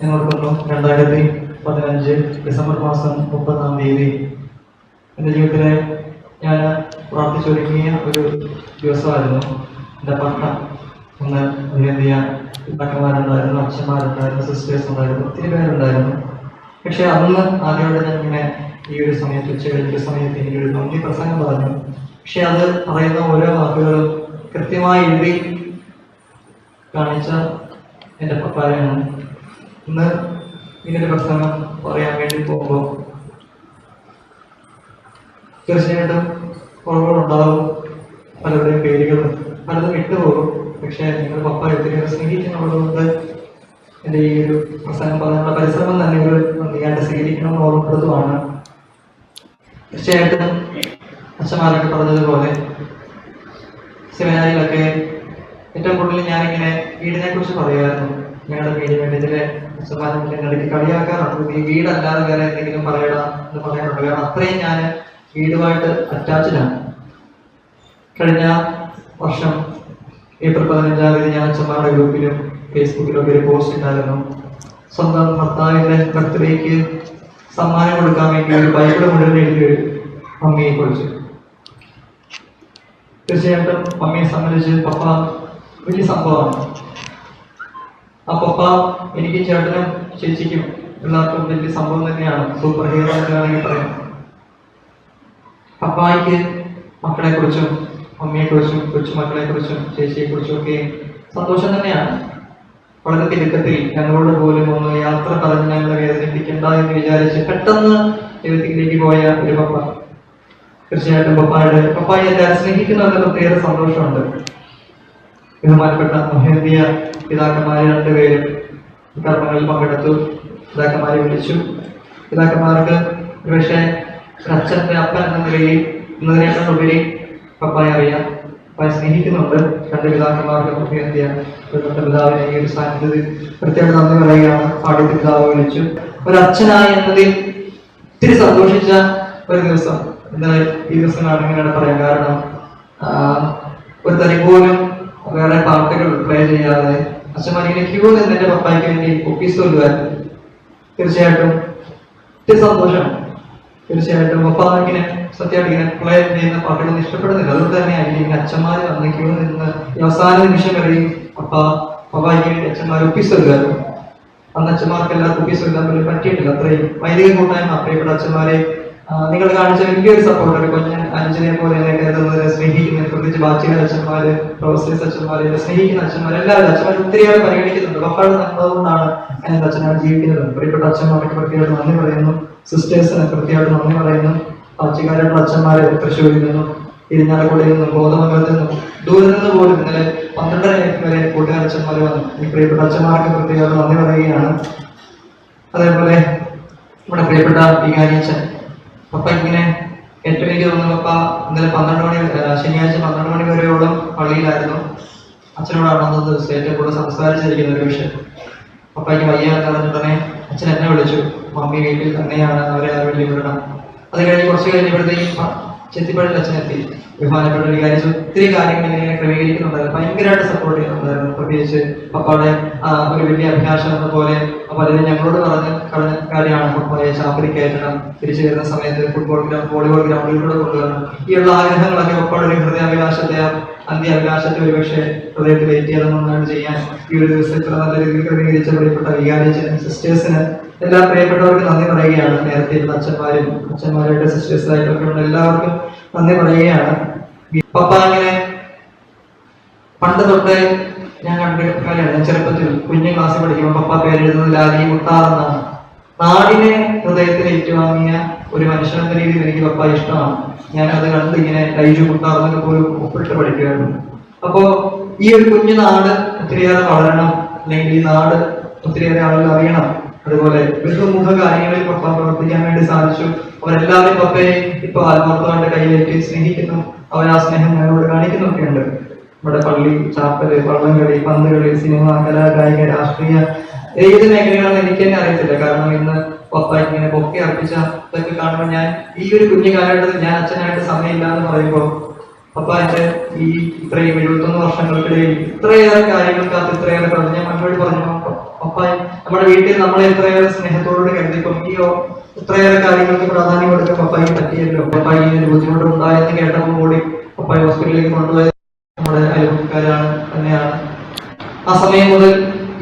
ഞാൻ ഓർക്കുന്നു 2015 ഡിസംബർ മാസം 30 എൻ്റെ ജീവിതത്തിലെ ഞാൻ പ്രാർത്ഥിച്ചൊരുങ്ങിയ ഒരു ദിവസമായിരുന്നു. എൻ്റെ പട്ട ഒന്ന് അഭിനന്ദിയ പിതാക്കന്മാരുണ്ടായിരുന്നു, അച്ഛന്മാരുണ്ടായിരുന്നു, സിസ്റ്റേഴ്സ് ഉണ്ടായിരുന്നു, ഒത്തിരി പേരുണ്ടായിരുന്നു. പക്ഷെ അന്ന് ആദ്യമായിട്ട് ഞാൻ ഇങ്ങനെ ഈ ഒരു സമയത്ത് ഉച്ചകഴിഞ്ഞ സമയത്ത് എനിക്കൊരു നന്ദി പ്രസംഗം പറഞ്ഞു. പക്ഷെ അത് പറയുന്ന ഓരോ വാക്കുകളും കൃത്യമായി എഴുതി കാണിച്ച എൻ്റെ പപ്പായാണ്. ഇന്ന് ഇങ്ങനെ പ്രസംഗം പറയാൻ വേണ്ടി പോകുമ്പോൾ തീർച്ചയായിട്ടും കുറവുകളുണ്ടാവും, പലരുടെയും പേരുകളും പലതും വിട്ടുപോകും. പക്ഷെ നിങ്ങളുടെ പപ്പ എത്രയോ സ്നേഹിക്കുന്നുള്ളതുകൊണ്ട് എൻ്റെ ഈ ഒരു പ്രസംഗം പറയാനുള്ള പരിശ്രമം തന്നെ ഒരു നന്ദിയായിട്ട് സ്വീകരിക്കണമെന്ന് ഓർമ്മപ്പെടുത്തുവാണ്. തീർച്ചയായിട്ടും അച്ഛന്മാരൊക്കെ പറഞ്ഞതുപോലെ സെമിനാരിലൊക്കെ ഏറ്റവും കൂടുതൽ ഞാനിങ്ങനെ വീടിനെ കുറിച്ച് പറയുമായിരുന്നു. ഞങ്ങളുടെ വീടിന് വേണ്ടിയിലെ അച്ഛന്മാരും ഇടയ്ക്ക് കളിയാക്കാറുണ്ട്, ഈ വീടല്ലാതെ വേറെ എന്തെങ്കിലും പറയണം എന്ന് പറയാറുണ്ട്. കാരണം അത്രയും ഞാൻ വീടുമായിട്ട് അറ്റാച്ച്ഡാണ്. കഴിഞ്ഞ വർഷം ഏപ്രിൽ 15 ഞാൻ അച്ഛന്മാരുടെ ഗ്രൂപ്പിലും ഫേസ്ബുക്കിലൊക്കെ ഒരു പോസ്റ്റ് ഉണ്ടായിരുന്നു. സ്വന്തം ഭർത്താവിൻ്റെ ബർത്ത്ഡേക്ക് സമ്മാനം കൊടുക്കാൻ വേണ്ടി ഒരു ബൈബിൾ മുഴുവൻ എഴുതി മമ്മിയെ കുറിച്ച്. തീർച്ചയായിട്ടും മമ്മിയെ സംബന്ധിച്ച് പപ്പ വലിയ സംഭവമാണ്. ആ പപ്പ എനിക്ക് ചേട്ടനും ചേച്ചിക്കും എല്ലാവർക്കും വലിയ സംഭവം തന്നെയാണ്. സൂപ്പർ ഹീറോ എന്ന് വേണമെങ്കിൽ പറയാം. പപ്പായ്ക്ക് മക്കളെ കുറിച്ചും മമ്മിയെ കുറിച്ചും കൊച്ചുമക്കളെ കുറിച്ചും ചേച്ചിയെ കുറിച്ചും ഒക്കെ സന്തോഷം തന്നെയാണ്. വളരെ തിടുക്കത്തിൽ ഞങ്ങളോട് പോലും ഒന്ന് യാത്ര പറഞ്ഞ് ഞങ്ങളെ വേദനിപ്പിക്കണ്ട എന്ന് വിചാരിച്ച് പെട്ടെന്ന് ജീവിതത്തിലേക്ക് പോയ ഒരു പപ്പ. തീർച്ചയായിട്ടും പപ്പായെ എല്ലാവരും സ്നേഹിക്കുന്നവരുടെ പ്രത്യേക സന്തോഷമുണ്ട്. ബഹുമാനപ്പെട്ട മഹേന്ദിയ പിതാക്കന്മാരെ 2 പേരും കർമ്മങ്ങളിൽ പങ്കെടുത്തു. പിതാക്കന്മാരെ വിളിച്ചു. പിതാക്കന്മാർക്ക് ഒരുപക്ഷെ അച്ഛൻ്റെ അപ്പൻ എന്ന നിലയിൽ എന്നതിനേക്കാളുപരി പപ്പായെ അറിയാം, പപ്പായെ സ്നേഹിക്കുന്നുണ്ട്. 2 പിതാക്കന്മാർക്ക് മഹേന്ദിയ പിതാവിനെ ഈ ഒരു സാന്നിധ്യത്തിൽ പ്രത്യേകം നന്ദി പറയുകയാണ്. ആദ്യത്തെ പിതാവ് വിളിച്ചു. ഒരു അച്ഛനായി എന്നതിൽ ഒത്തിരി സന്തോഷിച്ച ഒരു ദിവസം എന്തായാലും ഈ ദിവസങ്ങളാണ് ഇങ്ങനെ പറയാം. കാരണം ഒരു തരി പോലും വേറെ പാട്ടുകൾ പ്ലേ ചെയ്യാതെ അച്ഛന്മാരിങ്ങനെ ക്യൂ നിന്ന് എൻ്റെ പപ്പായ്ക്ക് വേണ്ടി ഒപ്പീസ് കൊല്ലുമായിരുന്നു. തീർച്ചയായിട്ടും ഒത്തിരി സന്തോഷം. തീർച്ചയായിട്ടും പപ്പ ഇങ്ങനെ സത്യമായിട്ട് ഇങ്ങനെ പ്ലേ ചെയ്യുന്ന പാട്ടുകളൊന്നും ഇഷ്ടപ്പെടുന്നില്ല. അതുകൊണ്ട് തന്നെയായിരിക്കും അച്ഛന്മാർ വന്ന് ക്യൂ നിന്ന് അവസാന നിമിഷം വരെയും പപ്പായ്ക്ക് വേണ്ടി അച്ഛന്മാർ ഒപ്പീസ് കൊല്ലുമായിരുന്നു. അന്ന് അച്ഛന്മാർക്ക് എല്ലാവർക്കും ഒപ്പീസ് കൊല്ലാൻ പോലും പറ്റിയിട്ടില്ല. അത്രയും വൈദിക കൂട്ടായ്മ പ്രിയപ്പെട്ട അച്ഛന്മാരെ നിങ്ങൾ കാണിച്ച വലിയൊരു സപ്പോർട്ട്. കുഞ്ഞ് അഞ്ചനെ പോലെ സ്നേഹിക്കുന്ന പ്രത്യേകിച്ച് ബാച്ചിക അച്ഛന്മാര്, പ്രൊഫസേഴ്സ് അച്ഛന്മാര്, സ്നേഹിക്കുന്ന അച്ഛന്മാർ, എല്ലാവരും അച്ഛന്മാർ ഒത്തിരിയേറെ പരിഗണിക്കുന്നുണ്ട്. പപ്പാട് നല്ലതുകൊണ്ടാണ് ഞാൻ എൻ്റെ അച്ഛനാണ് ജീവിക്കുന്നത്. പ്രിയപ്പെട്ട അച്ഛന്മാർക്ക് പ്രത്യേകമായിട്ട് നന്ദി പറയുന്നു. സിസ്റ്റേഴ്സിന് പ്രത്യേകമായിട്ട് നന്ദി പറയുന്നു. ബാച്ചികാരായിട്ടുള്ള അച്ഛന്മാരെ തൃശ്ശൂരിൽ നിന്നും ഇരിഞ്ഞാലക്കുടയിൽ നിന്നും കോതമംഗലത്തിൽ നിന്നും ദൂരെ നിന്ന് പോലും ഇന്നലെ 12 വരെ കൂട്ടുകാരച്ഛന്മാർ വന്നു. ഈ പ്രിയപ്പെട്ട അച്ഛന്മാർക്ക് പ്രത്യേകമായിട്ട് നന്ദി പറയുകയാണ്. അതേപോലെ നമ്മുടെ പ്രിയപ്പെട്ട വികാരിയച്ഛൻ പപ്പ ഇങ്ങനെ ഏറ്റവും എനിക്ക് തോന്നുന്നു പപ്പ ഇന്നലെ 12 മണി ശനിയാഴ്ച 12 മണി വരെയോളം പള്ളിയിലായിരുന്നു. അച്ഛനോടാണ് അന്നത്തെ ദിവസം ഏറ്റവും കൂടുതൽ സംസാരിച്ചിരിക്കുന്ന ഒരു വിഷയം. പപ്പയ്ക്ക് വയ്യാന്ന് പറഞ്ഞിട്ടുടനെ അച്ഛൻ എന്നെ വിളിച്ചു. മമ്മി വീട്ടിൽ തന്നെയാണ്, അവരെ ആ വീട്ടിൽ വിടണം. അത് കഴിഞ്ഞ് കുറച്ച് കഴിഞ്ഞപ്പോഴത്തേക്കും ചെത്തിപ്പള്ളിയിൽ അച്ഛനെത്തി. ബഹുമാനപ്പെട്ട വികാരിച്ച് ഒത്തിരി കാര്യങ്ങൾ ഇങ്ങനെ ക്രമീകരിക്കുന്നുണ്ടായിരുന്നു. ഭയങ്കരമായിട്ട് സപ്പോർട്ട് ചെയ്യുന്നുണ്ടായിരുന്നു. പ്രത്യേകിച്ച് പപ്പയുടെ ഒരു വലിയ അഭിലാഷം എന്ന പോലെ പലരും ഞങ്ങളോട് പറഞ്ഞ കാര്യമാണ് പപ്പയെ ചാപ്പരി കയറ്റണം, തിരിച്ചു വരുന്ന സമയത്ത് വോളിബോൾ ഗ്രൗണ്ടിലൂടെ കൊണ്ടുവരണം. ഈ ഉള്ള ആഗ്രഹങ്ങളൊക്കെ പപ്പയുടെ ഒരു ഹൃദയാഭിലാഷത്തെ അന്ത്യാഭിലാഷത്തെ ഒരുപക്ഷെ ഹൃദയത്തിൽ ഏറ്റിയതൊന്നാണ് ചെയ്യാൻ ഈ ഒരു ദിവസം ഇത്ര നല്ല രീതിയിൽ ക്രമീകരിച്ച പ്രിയപ്പെട്ട വികാരിച്ചനും സിസ്റ്റേഴ്സിന് എല്ലാ പ്രിയപ്പെട്ടവർക്കും നന്ദി പറയുകയാണ്. നേരത്തെ അച്ഛന്മാരായിട്ട് സിസ്റ്റേഴ്സായിട്ടൊക്കെ ഉണ്ട്, എല്ലാവർക്കും നന്ദി പറയുകയാണ്. പപ്പ ഇങ്ങനെ പണ്ട് തൊട്ടേ ഞാൻ കണ്ടിട്ട് കാര്യമാണ്. ചെറുപ്പത്തിൽ കുഞ്ഞു ക്ലാസ്സിൽ പഠിക്കുമ്പോൾ പപ്പ പേരെഴുതുന്നത് ലാലി മുട്ടാറെന്നാണ്. നാടിനെ ഹൃദയത്തിൽ ഏറ്റുവാങ്ങിയ ഒരു മനുഷ്യനെന്ന രീതിയിൽ എനിക്ക് പപ്പ ഇഷ്ടമാണ്. ഞാനത് കണ്ട് ഇങ്ങനെ ലൈജു മുട്ടാറെന്നൊക്കെ പോലും ഒപ്പിട്ട് പഠിക്കുമായിരുന്നു. അപ്പോ ഈ ഒരു കുഞ്ഞു നാട് ഒത്തിരിയേറെ വളരണം, അല്ലെങ്കിൽ ഈ നാട് ഒത്തിരിയേറെ ആളുകൾ അറിയണം. അതുപോലെ ബഹുമുഖ കാര്യങ്ങളിൽ പപ്പ പ്രവർത്തിക്കാൻ വേണ്ടി സാധിച്ചു. അവരെല്ലാവരും പപ്പയെ ഇപ്പൊ ആത്മാർത്ഥമായിട്ട് കയ്യിലേക്ക് സ്നേഹിക്കുന്നു. അവർ ആ സ്നേഹം ഞങ്ങളോട് കാണിക്കുന്നൊക്കെ ഉണ്ട്. നമ്മുടെ പള്ളി, ചാപ്പല്, വള്ളംകളി, പന്തുകളി, സിനിമ, കലാകായിക, രാഷ്ട്രീയ ഏത് മേഖലകളാണെന്ന് എനിക്ക് തന്നെ അറിയത്തില്ല. കാരണം ഇന്ന് പപ്പ ഇങ്ങനെ പൊക്കി അർപ്പിച്ച ഇതൊക്കെ കാണുമ്പോൾ ഞാൻ ഈ ഒരു കുഞ്ഞു കാലഘട്ടത്തിൽ ഞാൻ അച്ഛനായിട്ട് സമയമില്ല എന്ന് പറയുമ്പോൾ പപ്പ എന്റെ ഈ ഇത്രയും 71 വർഷങ്ങൾക്കിടയിൽ ഇത്രയേറെ കാര്യങ്ങൾക്കകത്ത് ഇത്രയേറെ പറഞ്ഞു. ഞാൻ മറ്റോട് പറഞ്ഞു പപ്പായ നമ്മുടെ വീട്ടിൽ നമ്മളെ എത്രയേറെ സ്നേഹത്തോടുകൂടി കരുതിപ്പം എത്രയേറെ കാര്യങ്ങൾക്ക് പ്രാധാന്യം കൊടുക്കാൻ പപ്പായ്ക്ക് പറ്റിയല്ലോ. പപ്പായ്ക്ക് ഇങ്ങനെ ബുദ്ധിമുട്ട് ഉണ്ടായെന്ന് കേട്ടപ്പോൾ കൂടി പപ്പായ ഹോസ്പിറ്റലിലേക്ക് കൊണ്ടുപോയത് നമ്മുടെ അയൽവക്കാരാണ് തന്നെയാണ്. ആ സമയം മുതൽ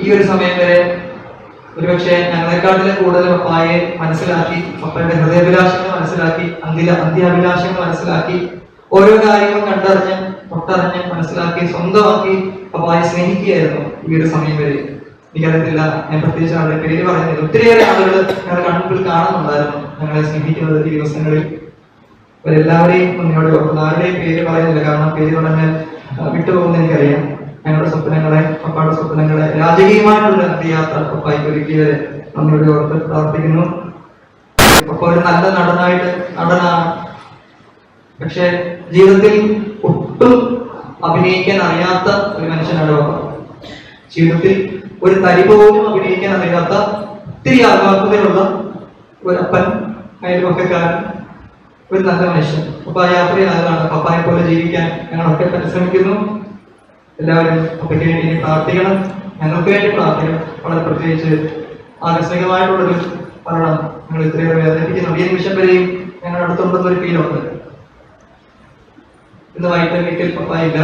ഈ ഒരു സമയം വരെ ഒരുപക്ഷെ ഞങ്ങളെക്കാട്ടിലും കൂടുതൽ പപ്പായെ മനസ്സിലാക്കി, പപ്പയുടെ ഹൃദയാഭിലാഷങ്ങൾ മനസ്സിലാക്കി, അന്ത്യാഭിലാഷങ്ങൾ മനസ്സിലാക്കി, ഓരോ കാര്യങ്ങളും കണ്ടറിഞ്ഞ് തൊട്ടറിഞ്ഞ് മനസ്സിലാക്കി സ്വന്തമാക്കി പപ്പായെ സ്നേഹിക്കുകയായിരുന്നു ഈ ഒരു സമയം വരെ. എനിക്കറിയത്തില്ല, ഞാൻ പ്രത്യേകിച്ച് ആളുടെ പേര് പറയുന്നില്ല, ഒത്തിരിയേറെ ആളുകൾ ഞങ്ങളുടെ കണ്ണുകൾ കാണുന്നുണ്ടായിരുന്നു ഞങ്ങളെ സ്നേഹിക്കുന്നത് ഈ ദിവസങ്ങളിൽ. അവരെല്ലാവരെയും മുന്നോട്ട് ഓർക്കുന്നു. ആരുടെയും പേര് പറയുന്നില്ല, കാരണം പേര് പറഞ്ഞാൽ വിട്ടുപോകുന്ന എനിക്കറിയാം. ഞങ്ങളുടെ സ്വപ്നങ്ങളെ, പപ്പായുടെ സ്വപ്നങ്ങളെ, രാജകീയമായിട്ടുള്ള യാത്ര പപ്പായ്ക്ക് ഒരുക്കിയത് നമ്മളുടെ ഓർത്ത് പ്രാർത്ഥിക്കുന്നു. പപ്പ ഒരു നല്ല നടനാണ്. പക്ഷെ ജീവിതത്തിൽ ഒട്ടും അഭിനയിക്കാൻ അറിയാത്ത ഒരു മനുഷ്യനാണ് പപ്പ. ജീവിതത്തിൽ ഒരു തരി പോലും അഭിനയിക്കാൻ അറിയാത്ത, ഒത്തിരി ആത്മാർത്ഥതയുള്ള ഒരു അപ്പൻ, അയൽവക്കക്കാരൻ, ഒരു നല്ല മനുഷ്യൻ. പപ്പ യാത്രയാകാണ്. പപ്പായെ പോലെ ജീവിക്കാൻ ഞങ്ങളൊക്കെ പരിശ്രമിക്കുന്നു. എല്ലാവരും പപ്പയ്ക്ക് വേണ്ടി പ്രാർത്ഥിക്കണം, ഞങ്ങൾക്ക് വേണ്ടി പ്രാർത്ഥിക്കണം. വളരെ പ്രത്യേകിച്ച് ആകസ്മികമായിട്ടുള്ളൊരു മരണം ഞങ്ങൾ ഇത്രയേറെ വേദനിപ്പിക്കുന്നു. ഈ നിമിഷം വരെയും ഞങ്ങളുടെ അടുത്തുണ്ടെന്നൊരു ഫീലുണ്ട്. ഇന്ന് വൈകിട്ട് വീട്ടിൽ പപ്പായില്ല.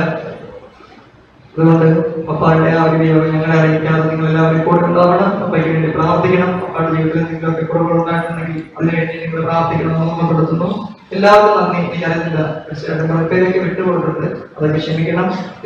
അതുകൊണ്ട് പപ്പായുടെ ആ ഒരു വിയോഗം ഞങ്ങളെ അറിയിക്കാതെ നിങ്ങൾ എല്ലാവരും കൂടെ ഉണ്ടാവണം. പപ്പയ്ക്ക് വേണ്ടി പ്രാർത്ഥിക്കണം. പപ്പായുടെ ജീവിതത്തിൽ നിങ്ങൾക്ക് കുറവുകൾ ഉണ്ടായിട്ടുണ്ടെങ്കിൽ അതിനുവേണ്ടി നിങ്ങൾ പ്രാർത്ഥിക്കണം എന്ന് ഓർമ്മപ്പെടുത്തുന്നു. എല്ലാവർക്കും നന്ദി. എനിക്കറിയില്ല, തീർച്ചയായിട്ടും കുറെ പേരൊക്കെ വിട്ടുപോയിട്ടുണ്ട്, അതൊക്കെ ക്ഷമിക്കണം.